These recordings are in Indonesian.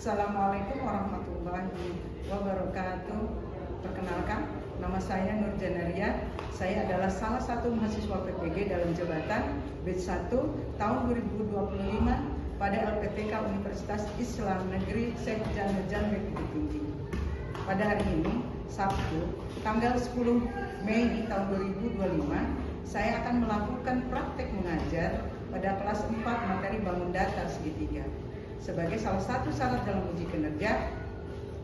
Assalamualaikum warahmatullahi wabarakatuh. Perkenalkan, nama saya Nur Janaria. Saya adalah salah satu mahasiswa PPG dalam jabatan batch 1 tahun 2025 pada LPTK Universitas Islam Negeri Syekh Jahan Bukit Tinggi. Pada hari ini, Sabtu, tanggal 10 Mei tahun 2025, saya akan melakukan praktek mengajar pada kelas 4 materi bangun datar segitiga. Sebagai salah satu syarat dalam uji kinerja,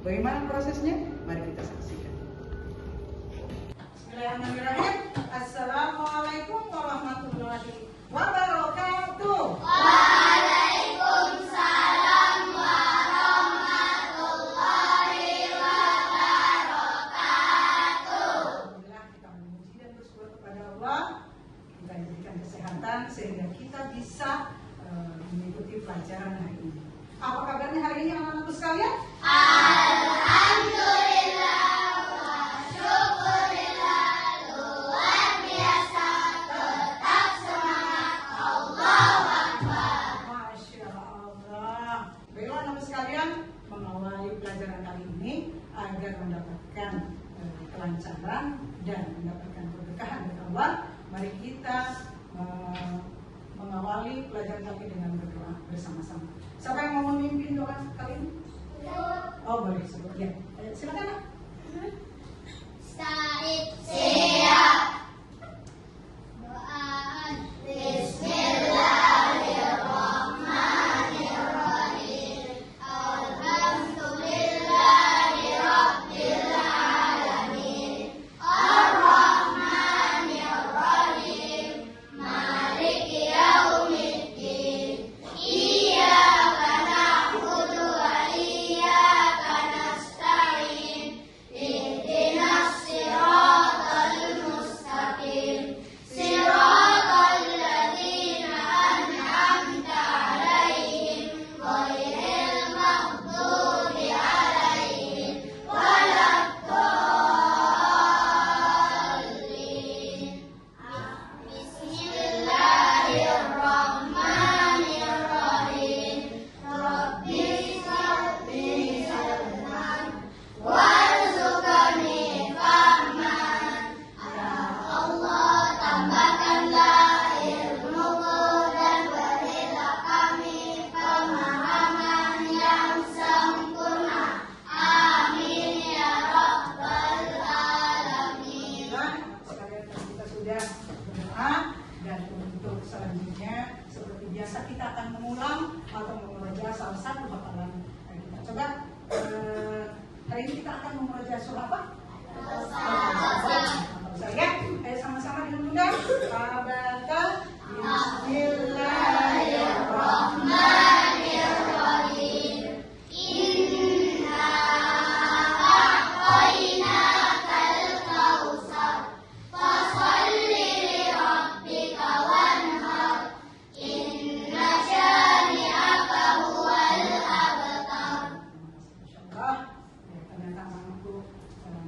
bagaimana prosesnya? Mari kita saksikan. Bismillahirrahmanirrahim. Assalamualaikum warahmatullahi wabarakatuh. Waalaikumsalam warahmatullahi wabarakatuh. Alhamdulillah, kita memuji dan bersyukur kepada Allah, kita diberikan kesehatan sehingga kita bisa mengikuti pelajaran hari ini. Apa kabarnya hari ini anak-anakku sekalian? Alhamdulillah wa syukurillah, luar biasa, tetap semangat, Allahu Akbar. Masya Allah. Baiklah anak-anak sekalian, mengawali pelajaran kali ini agar mendapatkan kelancaran dan mendapatkan keberkahan dari Allah, mari kita mengawali pelajaran kali ini dengan berdoa bersama-sama. Siapa yang mau memimpin doa kali ini? Oh, boleh sebut ya. Silakan. Said siap. Doa Bismillahirrahmanirrahim. Alhamdulillahirabbil alamin. Ar-Rahmanirrahim. Maliki yaumiddin. Iyyaka na'budu wa iyyaka nasta'in. Ihdinas siratal mustaqim. Siratal ladzina an'amta 'alaihim ghairil maghdubi 'alaihim waladdallin. Bismillahirrahmanirrahim. Rabbi shrahli sadran warzuqni fahman. Ya Allah, tambahkanlah ilmuku dan berilah kami pemahaman yang sempurna. Amin ya rabbal alamin. Sekalian kita sudah berdoa dan untuk selanjutnya seperti biasa kita akan mengulang atau memurojaah salah satu hafalan kita. Coba hari ini kita akan memurojaah surah apa? Saya, ayo sama-sama dengan Bunda. Abata Bismillahirrahmanirrahim. Inna a'tainakal kautsar fasholli lirabbika wanhar. Inna syani'aka huwal abtar. Insyaallah, ya, ternyata anakku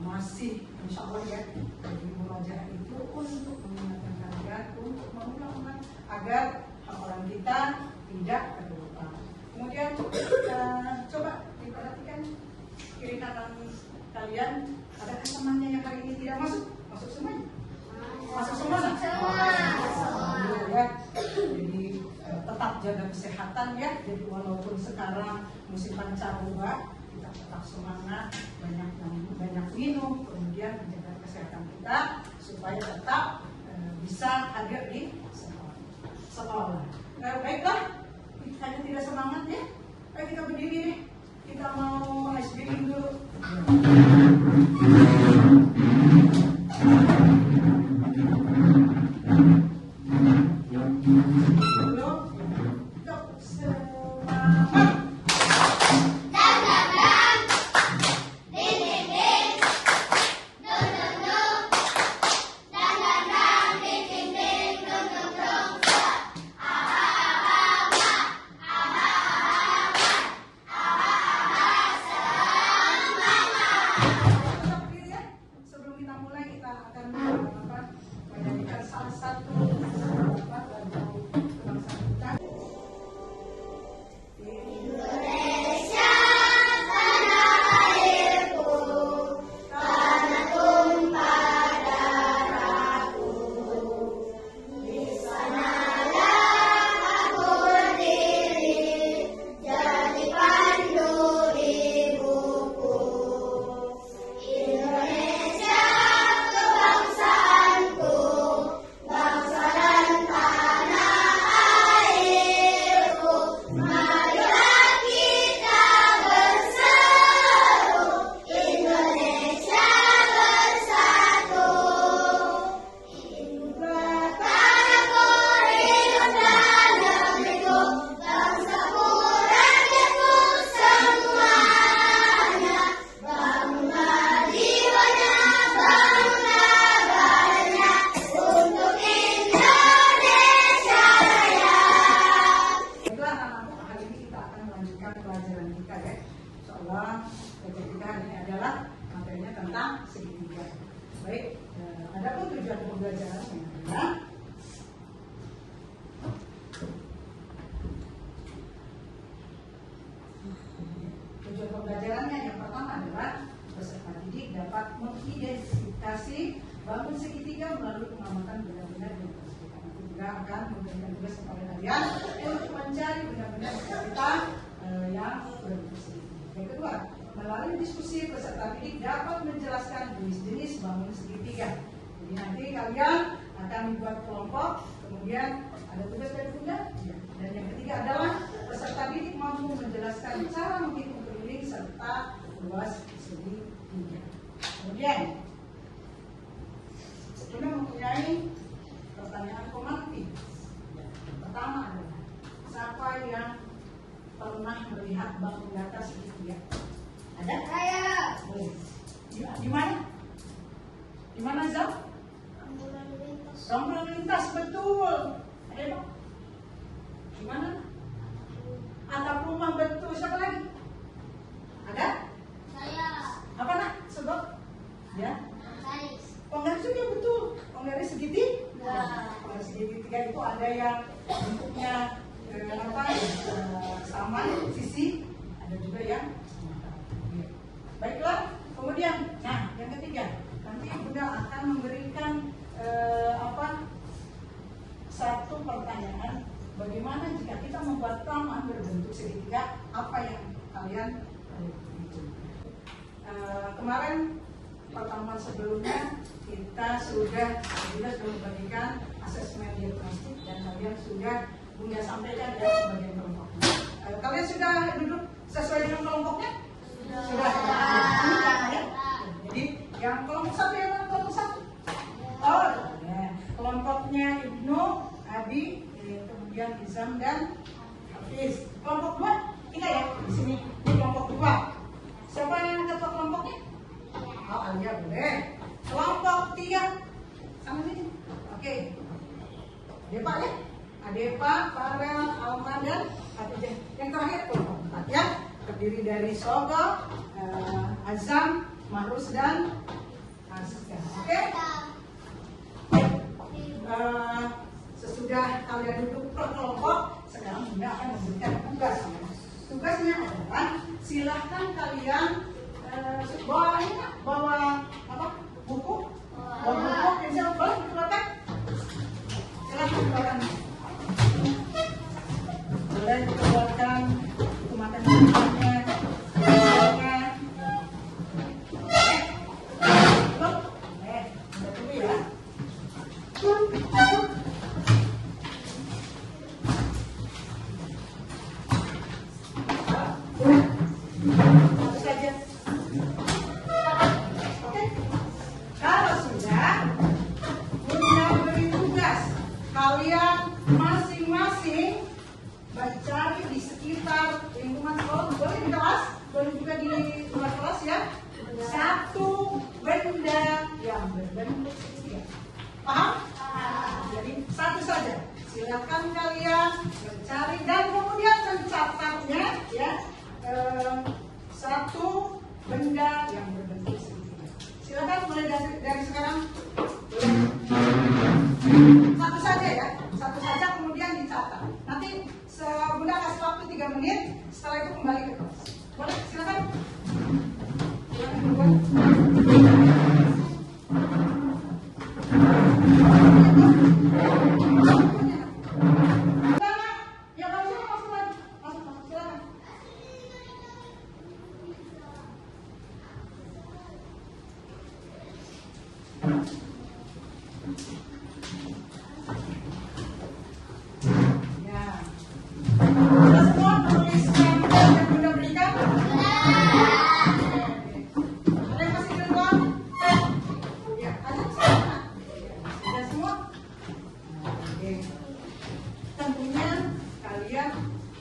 masih insyaallah ya di murojaah itu untuk mengingatkan kalian untuk mengulang-ulang agar hafalan kita tidak terlupa. Kemudian coba diperhatikan kiri kanan kalian, adakah temannya yang hari ini tidak masuk? Masuk semuanya? Masuk semua? Alhamdulillah ya. Jadi tetap jaga kesehatan ya. Jadi walaupun sekarang musim pancaroba, kita tetap semangat, banyak minum, kemudian menjaga kesehatan kita supaya tetap bisa hadir di sekolah. Baiklah, hanya tidak semangat ya. Ayo kita berdiri deh. Kita mau ice cream dulu. Semangat. adalah materinya tentang segitiga. Baik, adapun tujuan pembelajarannya adalah yang pertama adalah peserta didik dapat mengidentifikasi bangun segitiga melalui pengamatan benda-benda yang tersebut. Nanti juga akan memberikan tugas kepada kalian untuk mencari benda-benda kita yang berbentuk segitiga. Yang kedua, melalui diskusi peserta didik dapat menjelaskan jenis-jenis bangun segitiga. Jadi nanti kalian akan membuat kelompok, kemudian ada tugas dari bunda. Dan yang ketiga adalah peserta didik mampu menjelaskan cara menghitung keliling serta luas segitiga. Kemudian kita mempunyai pertanyaan formatif. Pertama adalah siapa yang pernah melihat bangun data segitiga? Ada? Saya. Boleh. Di mana? Di mana Zam? Rombongan lintas, betul. Ada Pak? Di mana? Atap rumah, betul. Siapa lagi? Ada? Saya. Apa nak? Sebab? Ya. Garis. Penggaris juga betul. Penggaris segitiga. Ya. Penggaris segitiga itu ada yang bentuknya sama sisi, ada juga yang sama. Baiklah. Kemudian, nah yang ketiga, nanti bunda akan memberikan satu pertanyaan. Bagaimana jika kita membuat taman berbentuk segitiga? Apa yang kalian hitung? Kemarin pertemuan sebelumnya kita sudah membagikan asesmen diagnostik dan kalian sudah bunda sampaikan ya sebagian kelompoknya. Kalian sudah duduk sesuai dengan kelompoknya? Sudah. Ya. Jadi yang kelompok satu yang mana kelompok satu? Oh, ya. Kelompoknya Ibnu, Abi, kemudian Izam dan Hafiz. Kelompok dua kita ya di sini. Ini kelompok dua. Siapa yang ketua kelompoknya? Oh, Alia boleh. Kelompok tiga sama sini. Oke. Adepa ya. Adepa, Farel, Alma dan Hafizah. Yang terakhir kelompok empat ya. Terdiri dari Sogo, Azam, Mahrus dan Azka. Oke. Sesudah kalian duduk per kelompok, sekarang bunda akan memberikan tugas. Tugasnya adalah silahkan kalian bawa apa? Buku, pensil, boleh dikeluarkan? Silahkan dikeluarkan. Boleh dikeluarkan buku matematikanya, pensilnya. Udah tunggu ya. Kalian masing-masing mencari di sekitar lingkungan sekolah, boleh di kelas, boleh juga di luar kelas ya. Satu benda yang berbentuk segitiga. Paham? Jadi satu saja. Silakan kalian mencari dan kemudian mencatatnya ya. Satu benda yang berbentuk segitiga. Silakan mulai dari sekarang. Satu saja ya, satu saja kemudian dicatat. Nanti bunda kasih waktu 3 menit, setelah itu kembali ke kelas. Boleh, silakan. Ya kalau sudah masuk lagi, masuk silakan. Sudah semua menuliskan yang bunda berikan? Ada yang masih di luar? Ya, ada sana. Sudah semua? Oke. Tentunya kalian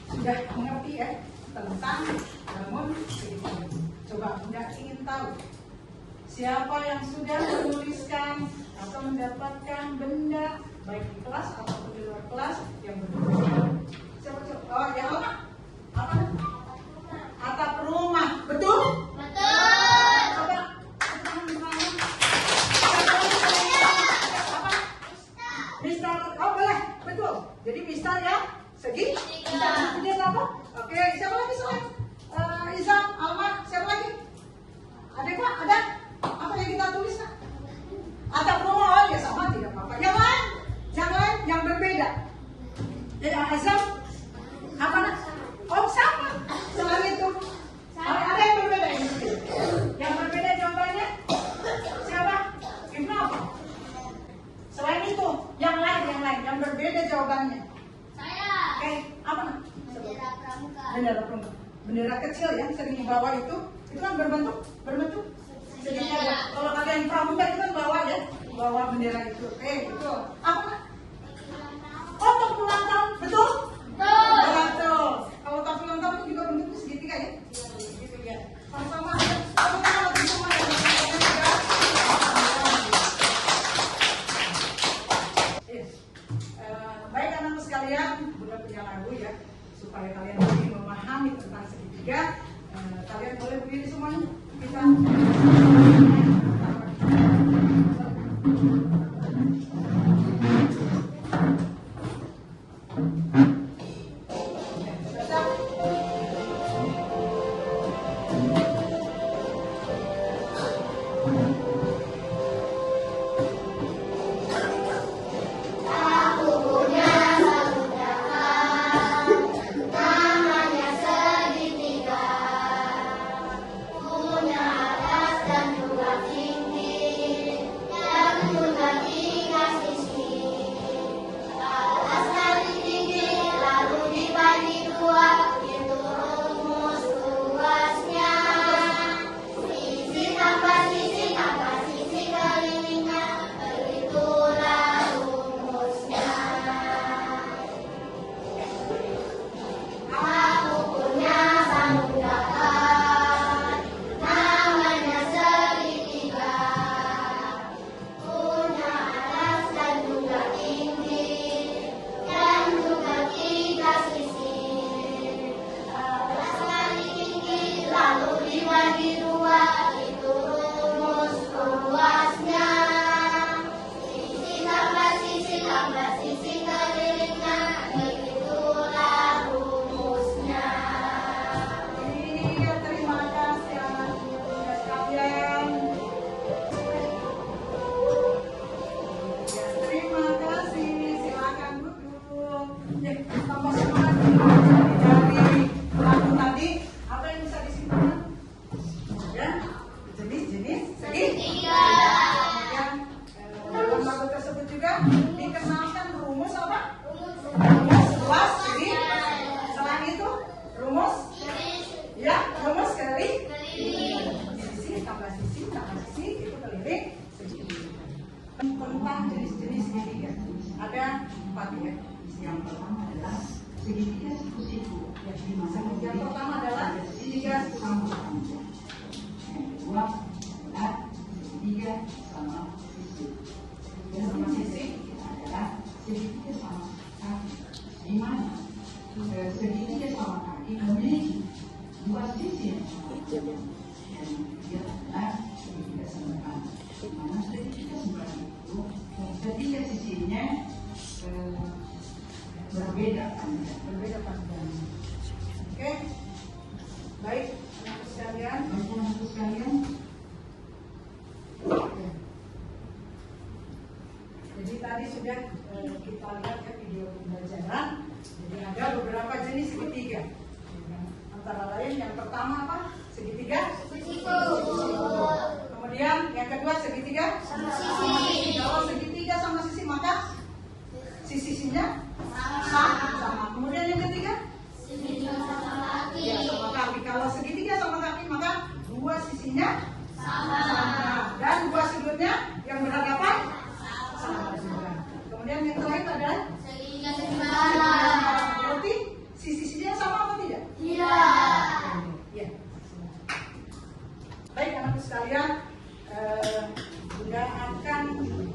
sudah mengerti ya tentang bangun segitiga. Coba bunda ingin tahu siapa yang sudah menuliskan atau mendapatkan benda baik di kelas ataupun di luar kelas yang berbentuk. Siapa? Oh, yang apa? Apa? Atap rumah. Betul? Betul. Azam? Apa nak? Oh sama. Selain itu. Ada yang berbeda ini. Yang berbeda jawabannya siapa? Ibnu apa? Selain itu, yang lain, yang berbeda jawabannya. Saya. Oke, apa nak? Bendera pramuka. Bendera pramuka. Bendera kecil yang sering dibawa itu kan berbentuk segitiga. Kalau kalian pramuka itu kan bawa bendera itu. Itu apa nak? Oh, topi ulang tahun, betul? Betul. Kalau topi ulang tahun itu juga bentuknya segitiga ya? Gitu ya. Sama-sama. Sama-sama lagi semua ya. Baik anakku sekalian, Bunda punya lagu ya, supaya kalian lebih memahami tentang segitiga. Kalian boleh berdiri semuanya. Kita tentang jenis-jenis segitiga. Ada 4 ya. Yang pertama adalah segitiga siku-siku. Yang pertama adalah segitiga sama. Kedua adalah segitiga sama sisi. Segitiga sama sisi adalah segitiga sama kaki. Di mana segitiga sama kaki memiliki 2 sisi yang sama. Dan dia adalah segitiga sama kaki. Mana segitiga sama itu ketiga sisinya berbeda panjang. Oke, baik anak sekalian. Jadi tadi sudah kita lihat ke video pembelajaran. Jadi ada beberapa jenis segitiga. Antara lain yang pertama apa? Segitiga. Kemudian yang kedua segitiga sama sisi. Kalau segitiga sama sisi maka sisinya sama. Kemudian yang ketiga Segitiga sama kaki. ya, sama kaki. Kalau segitiga sama kaki maka 2 sisinya sama. Dan 2 sudutnya yang berhadapan sama juga. Kemudian yang terakhir adalah Segitiga seimbang. berarti sisinya sama apa tidak? Iya. Ya. Baik anak sekalian, Bunda akan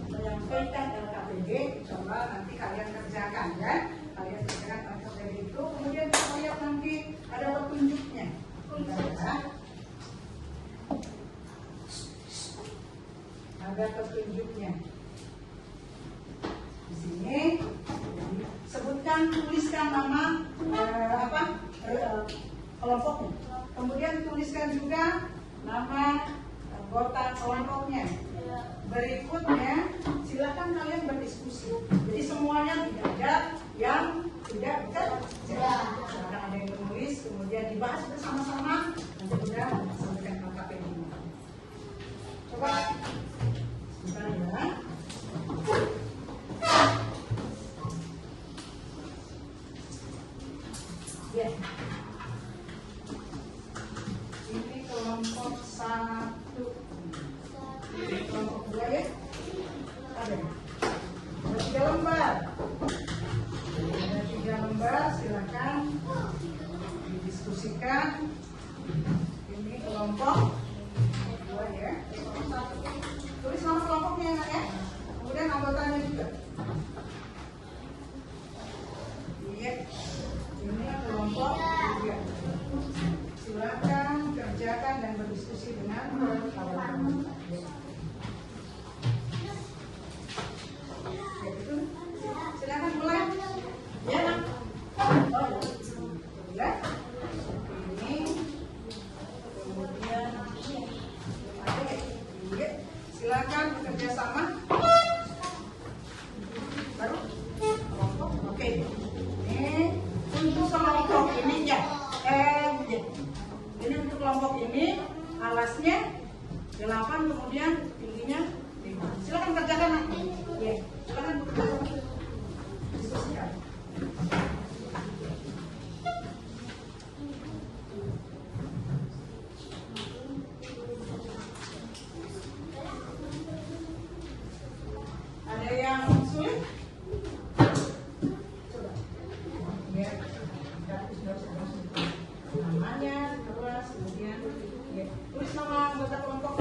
menyampaikan LKPD. Coba nanti kalian kerjakan ya. Kalian kerjakan LKPD itu. Kemudian kita lihat nanti ada petunjuknya. Ada petunjuknya. Di sini sebutkan, tuliskan nama kelompoknya. Kemudian tuliskan juga nama anggota kelompoknya. Berikutnya, silakan kalian berdiskusi. Jadi semuanya tidak ada yang tidak bekerja. Silakan ada yang menulis, kemudian dibahas bersama-sama. Nanti sudah sampaikan KKP ini. Coba, sebentar ya. Ya. Ini kelompok 1. Kelompok 2 ya. Ada 3 lembar. Ada 3 lembar, silakan didiskusikan. Ini kelompok 2 ya. Tulis nama kelompoknya ya. Kemudian anggotanya juga. Iya. Ini kelompok 3. Silakan kerjakan dan berdiskusi dengan kawan-kawan. Silakan mulai. Ya, Nak. Oh, ya. Ini kemudian ada. Ya. Silakan bekerja sama. Baru kelompok. Oke. Ini untuk kelompok ini ya. Ini untuk kelompok ini alasnya 8, kemudian tingginya 5. Silakan kerjakan nanti. Ya, silakan bekerja. Diskusikan. Ada yang sulit? Coba. Ya. Namanya, terus kemudian ya. Tulis nama anggota kelompok.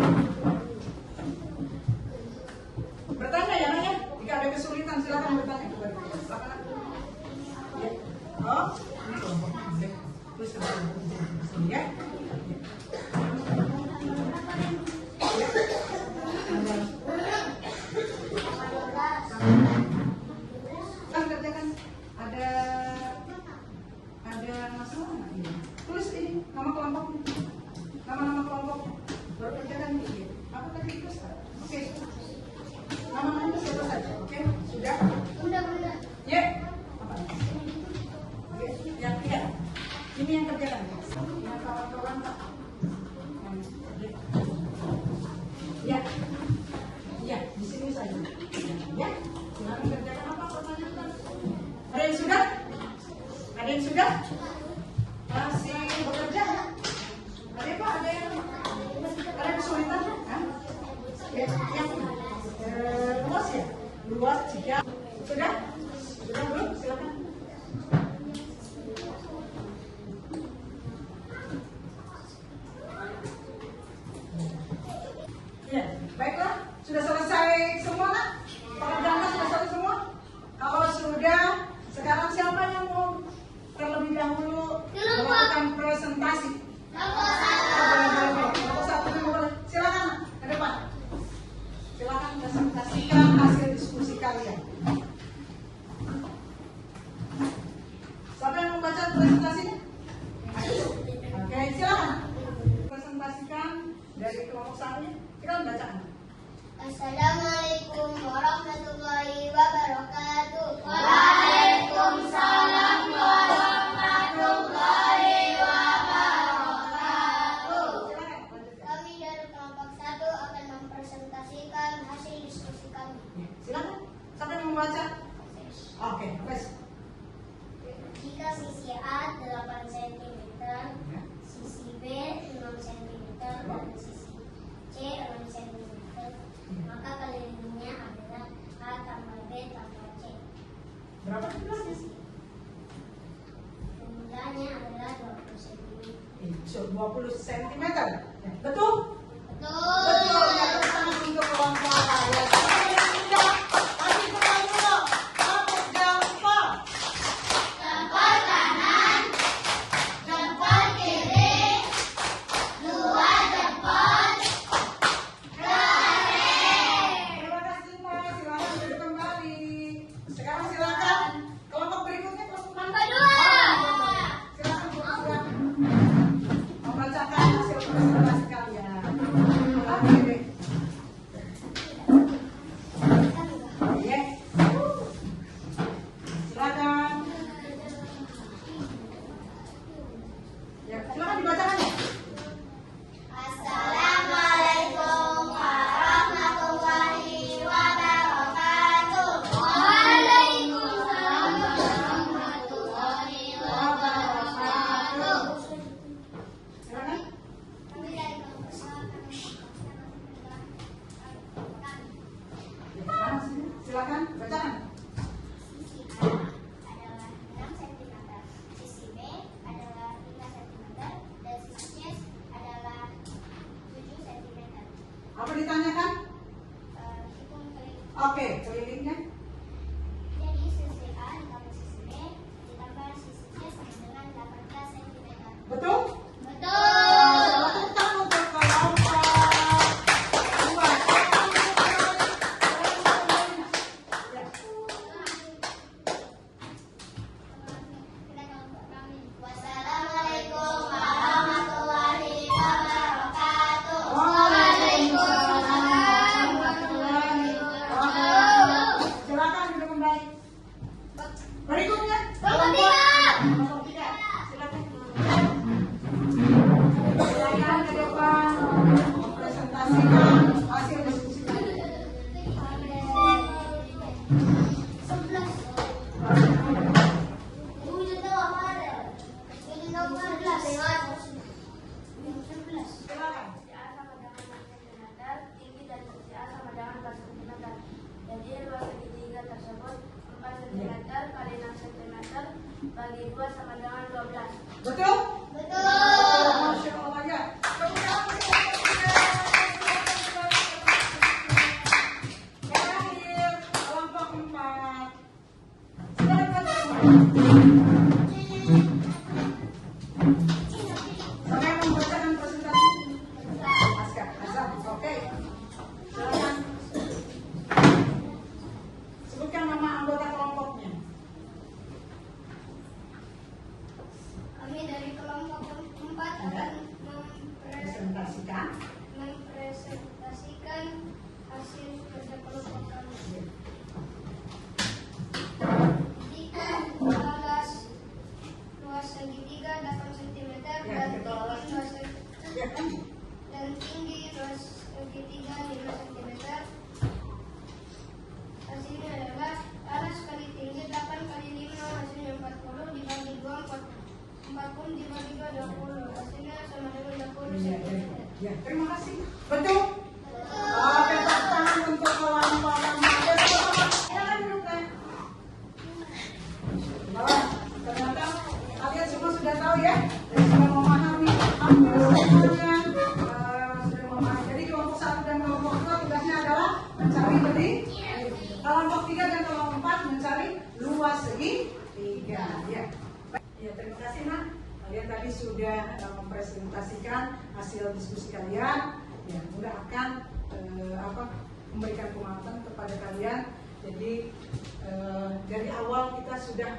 Bertanya ya, Nak ya. Jika ada kesulitan silakan bertanya kepada kita. Silakan. Ya. Oh, ini kelompoknya. Terus sini ya. Kan kerjakan ada masalah nggak ini? Tulis ini nama kelompoknya, nama kelompok. Baru kerjakan ini. Apa tadi itu? Oke. Nama-namanya siapa saja? Oke, sudah? Bunda. Ya. Apa? Yang tiga. Ini yang kerjakan. Yang kawan-kawan Pak. Ya. Ya, di sini saja. Ya. Silakan kerjakan apa pertanyaan? Ada yang sudah? Ada yang sudah? Masih bekerja? Ada Pak? Ada kesulitan? Ya, yang luas ya? Luas jika sudah? Sudah belum? Silakan. Ya, baiklah. Sudah selesai semua Nak? Pekerjaannya sudah selesai semua? Kalau sudah, sekarang siapa yang mau terlebih dahulu melakukan presentasi? Kelompok 1 dulu boleh. Silakan ke depan. Silakan presentasikan hasil diskusi kalian. Siapa yang membaca presentasinya? Oke, silakan. Presentasikan dari kelompok 1-nya. Kita membacakan. Assalamualaikum warahmatullahi wabarakatuh. Waalaikumsalam warahmatullahi wabarakatuh. Kami dari kelompok 1 akan mempresentasikan hasil diskusi kami. Silakan. Siapa yang membaca? Oke, wes. Jika sisi A 8 cm, sisi B 6 cm, dan sisi C 6 cm, maka kelilingannya adalah A tambah B tambah C. Berapa jumlahnya? Jumlahnya adalah 20 cm. 20 cm. Betul? Betul. Betul. Ya, tepuk tangan untuk kawan-kawan. Ya, kasih teman dulu. Satu jempol. Jempol kanan, jempol kiri, 2 jempol kering. Terima kasih Mas. Silakan duduk kembali. Sekarang silakan kelompok berikutnya kelompok mana? Kedua. Silakan membacakan hasil presentasi kalian. Apa ditanyakan? Hitung kali. Oke, kelilingnya. Jadi sisi A ditambah sisi B ditambah sisi C sama dengan 18 cm. Betul? Betul. Tepuk tangan untuk kelompok dua. Ya. Wassalamualaikum warahmatullahi wabarakatuh. Waalaikumsalam warahmatullahi wabarakatuh. Silakan duduk kembali. Berikutnya Kelompok tiga. kelompok tiga. Silakan. Silakan ke depan presentasikan hasil diskusi tadi. 11. Silakan. Sisi A sama dengan 6 cm, tinggi dari sisi A sama dengan 4 cm. Jadi luas segitiga tersebut 4 cm kali 6 cm bagi 2 sama dengan 12. Betul? Betul. Masya Allah ya. Terakhir kelompok 4. Silakan saya membacakan presentasi. Askar, Azam, oke. Silakan. Sebutkan nama anggota kelompoknya. Kami dari kelompok 4 akan Presentasikan. mempresentasikan hasil kerja kelompok kami. Jika luas segitiga 8 cm Ya, kita olah. Ya, kan? dan tinggi luas segitiga 5 cm. Hasilnya adalah alas kali tinggi 8 kali 5 hasilnya 40 dibagi 2 40 dibagi 2 20 hasilnya sama dengan 20 Ya, cm. ya, terima kasih. Betul? Oke, tepuk tangan untuk kelompok 4. Ya, teman-teman, silakan duduk ya. Bahwa ternyata kalian semua sudah tahu ya, dan sudah memahami hampir semuanya, sudah memahami. Jadi kelompok 1 dan kelompok 2 tugasnya adalah mencari dari kelompok 3 dan kelompok 4 mencari luas segitiga. Ya. Ya, terima kasih Nak. Kalian tadi sudah mempresentasikan hasil diskusi kalian. Ya, mudah akan memberikan penguatan kepada kalian. Jadi dari awal kita sudah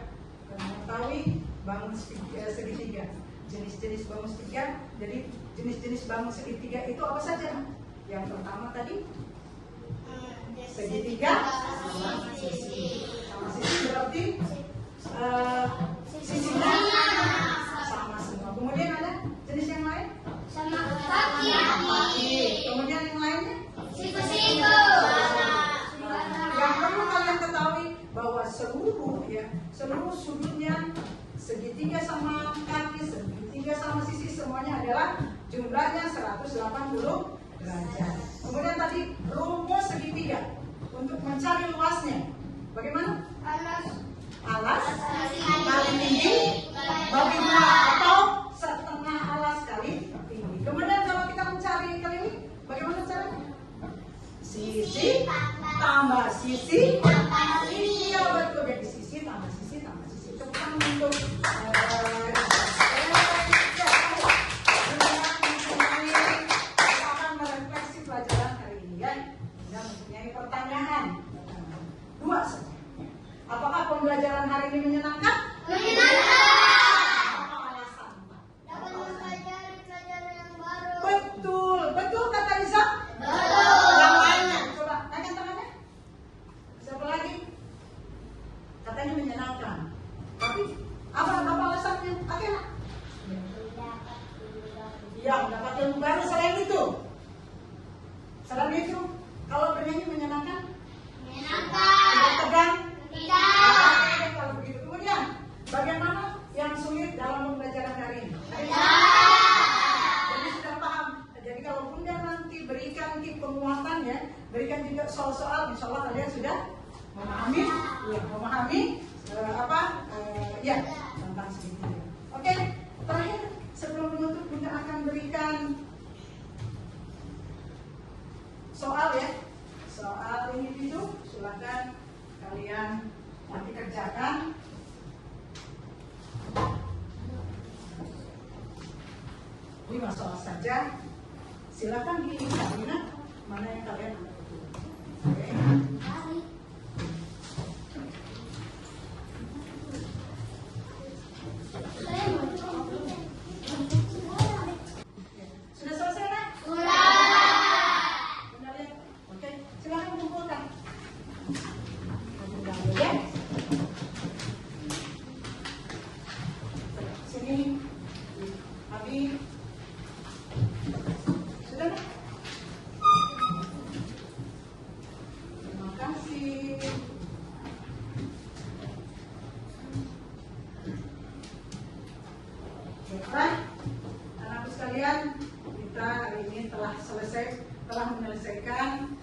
mengetahui bangun segitiga, jenis-jenis bangun segitiga. Jadi jenis-jenis bangun segitiga itu apa saja? Yang pertama tadi segitiga sama sisi. Sama sisi berarti sisinya sama semua. Kemudian ada jenis yang lain? Sama kaki. Kemudian yang lainnya? Siku-siku. Yang perlu kalian ketahui bahwa seluruh sudutnya segitiga sama kaki, segitiga sama sisi semuanya adalah jumlahnya 180 derajat. Kemudian tadi rumus segitiga untuk mencari luasnya. Bagaimana? Alas kali tinggi bagi 2 atau setengah alas kali tinggi. Kemudian kalau kita mencari kali ini, bagaimana caranya? Sisi tambah sisi. Iya betul, jadi sisi tambah sisi tambah sisi. Tepuk tangan untuk akan merefleksi pelajaran hari ini ya. Dan mempunyai pertanyaan. 2 saja. Apakah pembelajaran hari ini menyenangkan? Apa alasan? Dapat mempelajari pelajaran yang baru. Betul, betul kata Isa. Betul. Yang lainnya, coba angkat tangannya. Siapa lagi? Katanya menyenangkan. Tapi apa alasannya? Oke nak? Iya, mendapat ilmu baru. Selain itu, kalau bernyanyi menyenangkan? Tidak tegang? Oke, kalau begitu. Kemudian, bagaimana yang sulit dalam pembelajaran hari ini? Jadi sudah paham. Jadi kalau Bunda nanti berikan tip penguatan ya, berikan juga soal-soal, insya Allah kalian sudah memahami tentang segitiga. Oke, terakhir sebelum menutup Bunda akan berikan soal ya. Soal individu, silakan kalian nanti kerjakan. Ini soal saja. Silakan di kabinet mana yang kalian anggap betul. Oke. Sudah selesai nak? Sudah lihat? Oke, silakan kumpulkan. Kumpulkan ya. Sini, Abi. Sudah nak? Terima kasih. Baiklah, anak-anak sekalian, kita hari ini telah menyelesaikan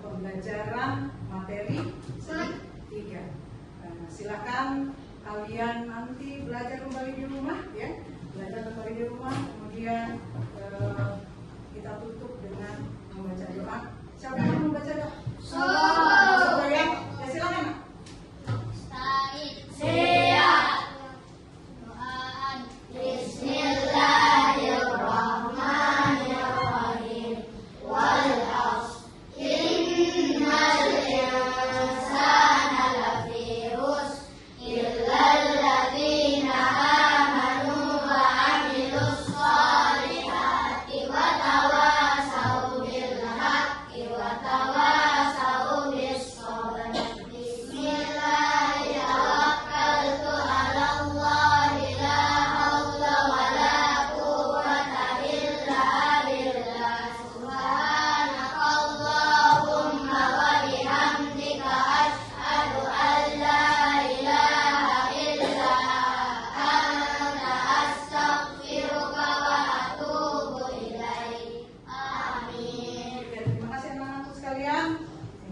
pembelajaran materi 3. Silakan kalian nanti belajar kembali di rumah ya, kemudian kita tutup dengan membaca doa. Siapa yang mau membaca doa? Siapa ya? Ya silakan.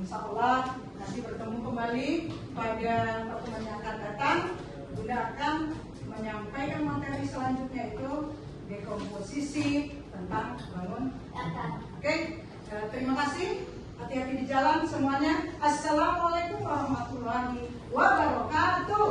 Insya Allah nanti bertemu kembali pada pertemuan yang akan datang. Bunda akan menyampaikan materi selanjutnya itu dekomposisi tentang bangun data. Oke, terima kasih. Hati-hati di jalan semuanya. Assalamualaikum warahmatullahi wabarakatuh.